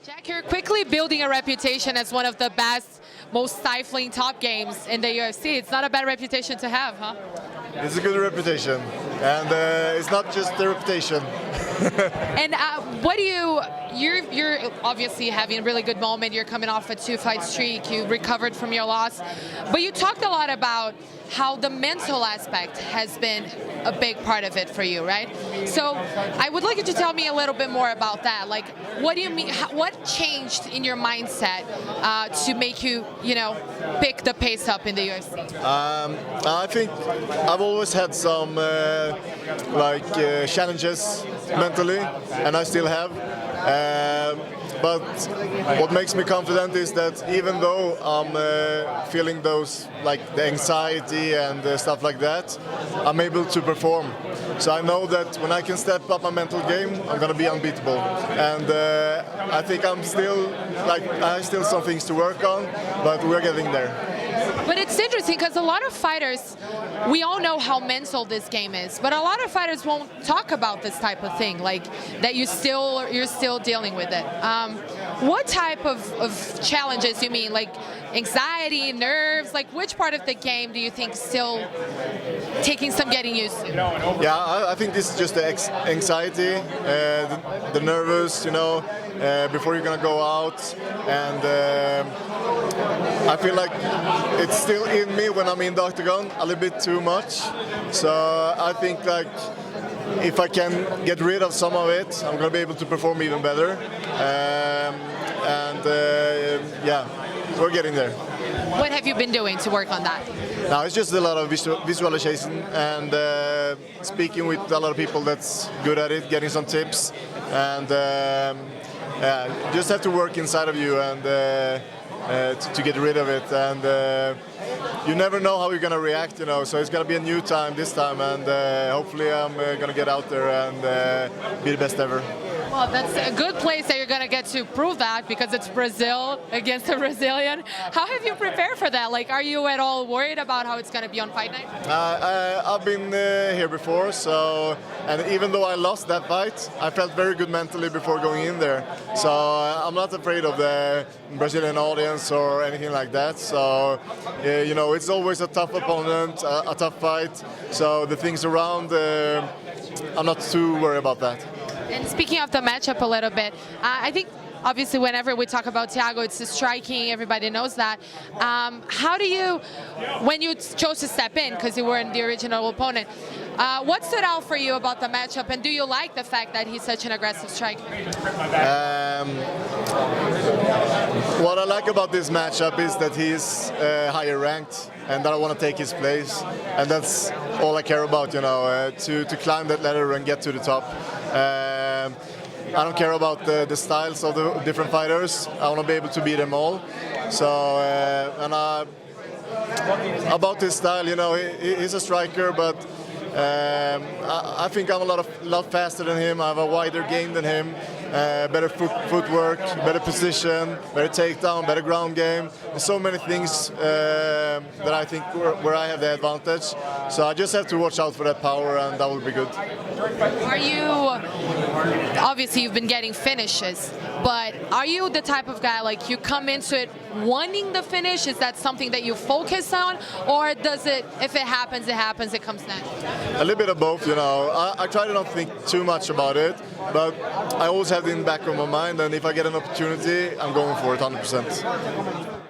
Jack, you're quickly building a reputation as one of the best, most stifling top games in the UFC. It's not a bad reputation to have, huh? It's a good reputation, and it's not just the reputation. And what do you're obviously having a really good moment. You're coming off a 2-fight streak. You recovered from your loss, but you talked a lot about how the mental aspect has been a big part of it for you, right? So I would like you to tell me a little bit more about that. Like, what do you mean? What changed in your mindset to make you, pick the pace up in the UFC? I think I've always had some challenges mentally, and I still have. But what makes me confident is that even though I'm feeling those, like the anxiety and stuff like that, I'm able to perform. So I know that when I can step up my mental game, I'm going to be unbeatable. And I think I have still some things to work on, but we're getting there. But it's interesting because a lot of fighters, we all know how mental this game is, but a lot of fighters won't talk about this type of thing, like that you're still dealing with it. What type of challenges you mean, like anxiety, nerves, like which part of the game do you think still taking some getting used to? Yeah, I think this is just the anxiety, the nervous, before you're gonna go out, and I feel like it's still in me when I'm in the octagon a little bit too much. So I think like if I can get rid of some of it, I'm gonna be able to perform even better. Yeah, we're getting there. What have you been doing to work on that? Now it's just a lot of visualization and speaking with a lot of people that's good at it, getting some tips, and just have to work inside of you and to get rid of it. And you never know how you're gonna react, So it's gonna be a new time this time, and hopefully I'm gonna get out there and be the best ever. Well, that's a good place that you're going to get to prove that, because it's Brazil against a Brazilian. How have you prepared for that? Like, are you at all worried about how it's going to be on fight night? I've been here before, and even though I lost that fight, I felt very good mentally before going in there. So I'm not afraid of the Brazilian audience or anything like that. So, it's always a tough opponent, a tough fight. So the things around, I'm not too worried about that. And speaking of the matchup a little bit, I think obviously whenever we talk about Thiago, it's the striking, everybody knows that. How do you, when you chose to step in, because you weren't the original opponent, what stood out for you about the matchup, and do you like the fact that he's such an aggressive striker? What I like about this matchup is that he's higher ranked, and that I want to take his place, and that's all I care about, to climb that ladder and get to the top. I don't care about the styles of the different fighters. I want to be able to beat them all. So, about his style, he's a striker, but I think I'm a lot faster than him. I have a wider game than him, better footwork, better position, better takedown, better ground game. There's so many things that I think where I have the advantage. So I just have to watch out for that power, and that will be good. Are you, obviously you've been getting finishes, but are you the type of guy, like you come into it wanting the finish? Is that something that you focus on, or does it, if it happens, it comes naturally? A little bit of both, I try to not think too much about it, but I always have it in the back of my mind, and if I get an opportunity, I'm going for it 100%.